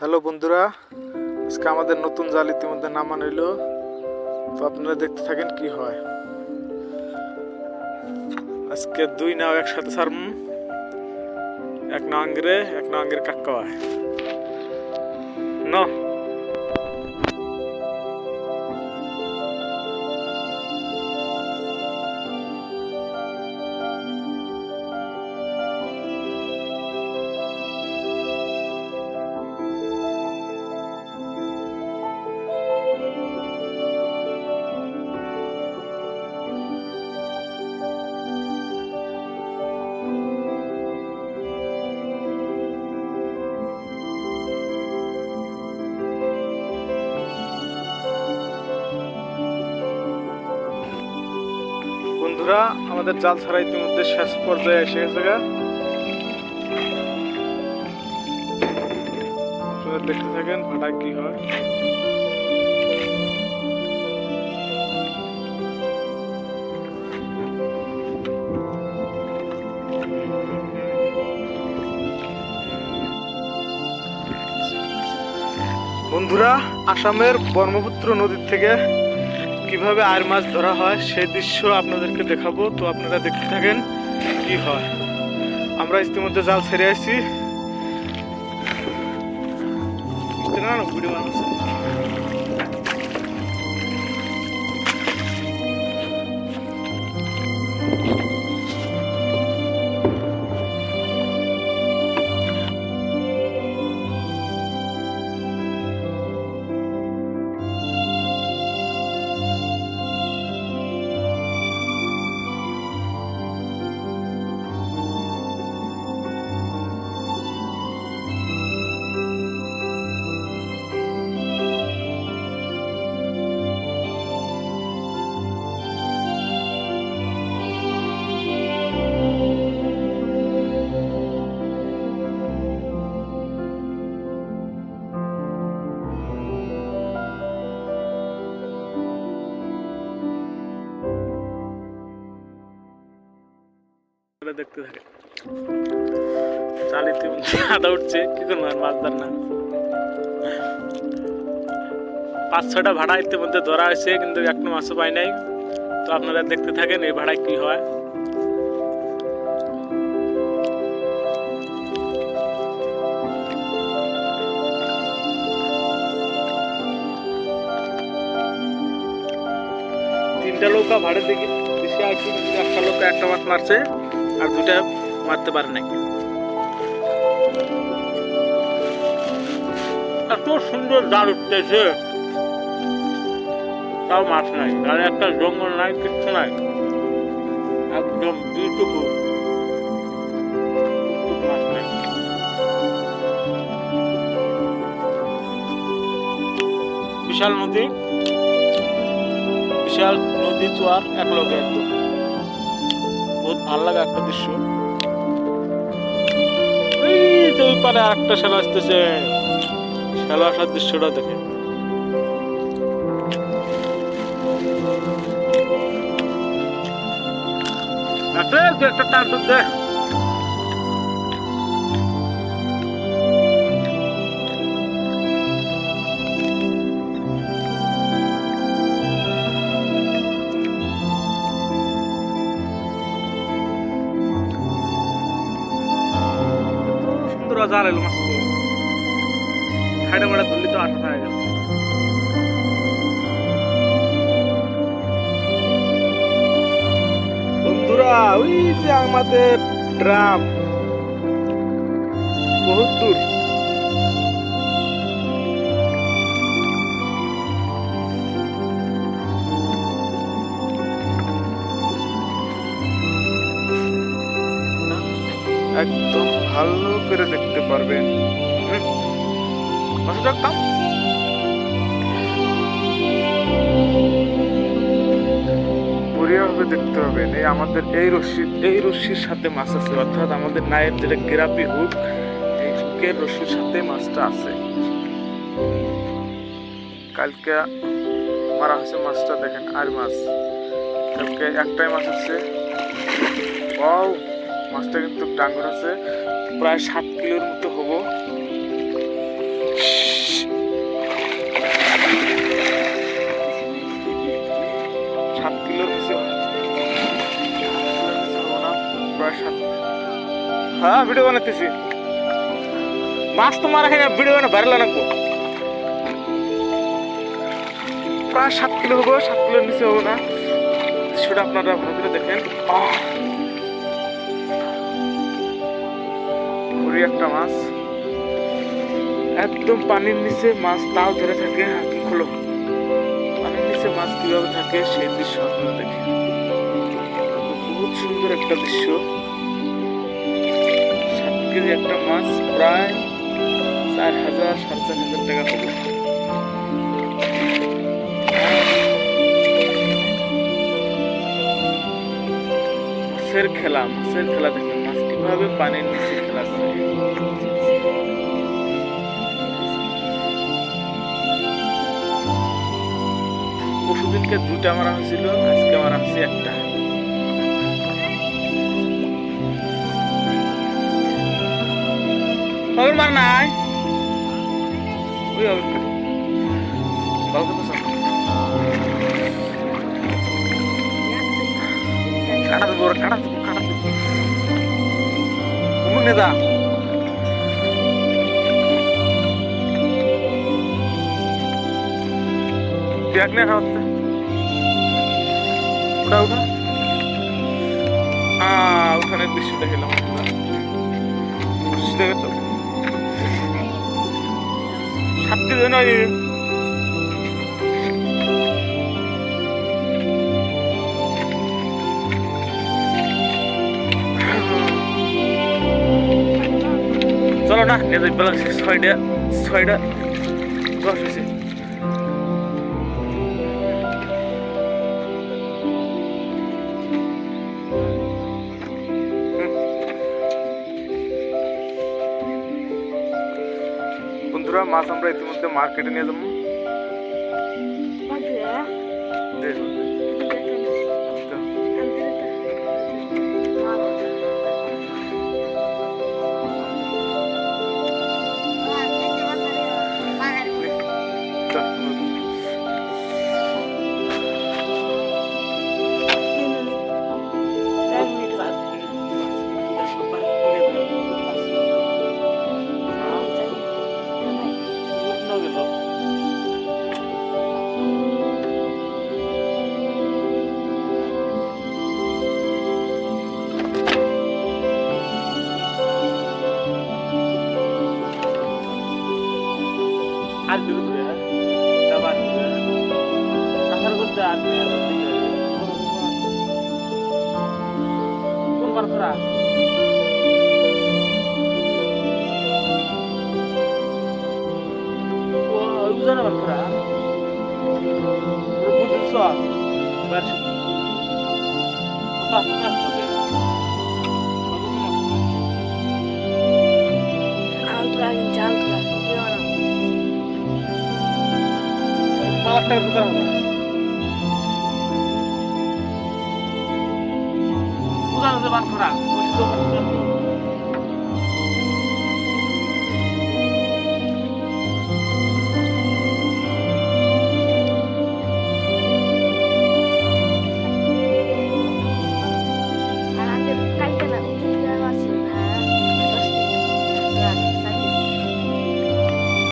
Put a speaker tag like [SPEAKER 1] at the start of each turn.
[SPEAKER 1] Hello বন্ধুরা, আজকে আমাদের নতুন জাল ইতিমধ্যে নামানো হইলো। তো আপনারা দেখতে থাকেন কি হয়। আজকে দুই নাও একসাথে ছাড়ম, এক নাও আঙ্গিরে কাক্কা হয় ন। বন্ধুরা, আমাদের জাল ছাড়া ইতিমধ্যে শেষ পর্যায়ে এসে গেছে। দেখতে থাকেন ভাটায় কি হয়। বন্ধুরা, আসামের ব্রহ্মপুত্র নদীর থেকে কিভাবে আর মাছ ধরা হয় সেই দৃশ্য আপনাদেরকে দেখাবো। তো আপনারা দেখতে থাকেন কি হয়। আমরা ইতিমধ্যে জাল ছেড়ে আসছি। দেখতে থাকে চালিতে আদা উঠছে, কি করবো আর মাছ ধর না। 5-6টা ভাড়া ইতিমধ্যে ধরা হয়েছে, কিন্তু একটা মাছও পাই নাই। তো আপনারা দেখতে থাকেন এই ভাড়ায় কি হয়। তিনটা নৌকা ভাড়া দেখি বেশি আসছে, কিন্তু একটা নৌকা একটা মাছ মারছে আর দুটা মারতে পারে নাই। এত সুন্দর জাল উঠতেছে, তাও মাছ নাই। জালে একটা জঙ্গল নাই, কিচ্ছু নাই, একদম বিউটিফুল মাছ নাই। বিশাল নদী, বিশাল নদী চোয়ার এক লগে একদম বহুত ভালো লাগে একটা দৃশ্য। এই যে ওই পারে আরেকটা শ্যালো আসতেছে, শ্যালো আসার দৃশ্যটা দেখে। একটা টান দে। সুন্দর জাল এলো মাছ, খাইটা মাটা ধরলি তো আঠা হয়ে গেল। বন্ধুরা, ওই যে আমাদের ড্রাম বহুত দূর। একদম ভালো করে দেখতে পারবেন। মাছ রাখতাম ভাবে দেখতে পাবেন। এই আমাদের এই রশ্মির সাথে মাছ আছে, অর্থাৎ আমাদের নায়ের যেটা গ্রাপি হুক, এই হুকের রশ্মির সাথে মাছটা আছে। কালকে মারা হয়েছে মাছটা, দেখেন আর মাছ। কালকে একটাই মাছ আছে। ওয়াও, মাছটা কিন্তু ডাঙ্গর আছে, প্রায় 7 কিলোর মতো হবো। হ্যাঁ ভিডিও বানাতেছি। মাছ তো মারা খাই ভিডিও বানা ভাইরাল আনবো। প্রায় 7 কিলো হবো, 7 কিলোর নিচে হবো না। সেটা আপনারা ভালো করে দেখেন। ঘুরি একটা মাছ একদম পানির নিচে, মাছ তাও ধরে থাকে। হাত খোলো, পানির নিচে মাছ কিভাবে থাকে সেই দৃশ্য আপনারা দেখেন। বহুত সুন্দর একটা দৃশ্য। 7 কেজি একটা মাছ প্রায় 4,000 4,500 টাকা হবে। মাছের খেলা দেখেন, মাছ কিভাবে পানির নিচে খেলাচ্ছে। পরশুদিনকে 2টা মারা হয়েছিল, আজকে মারা হয়েছে 1টা। খবর মার নাই ওই কাটা দেবো নেতা দেখ না খাওয়াতে ওটা ওখানে দৃশ্য দেখলাম। দেখে তো 7 কেজি নয়। চলো না নিয়ে যাই বলা 6টা 10 হয়েছে। বন্ধুরা মাছ আমরা ইতিমধ্যে মার্কেটে নিয়ে যাবো। Bukan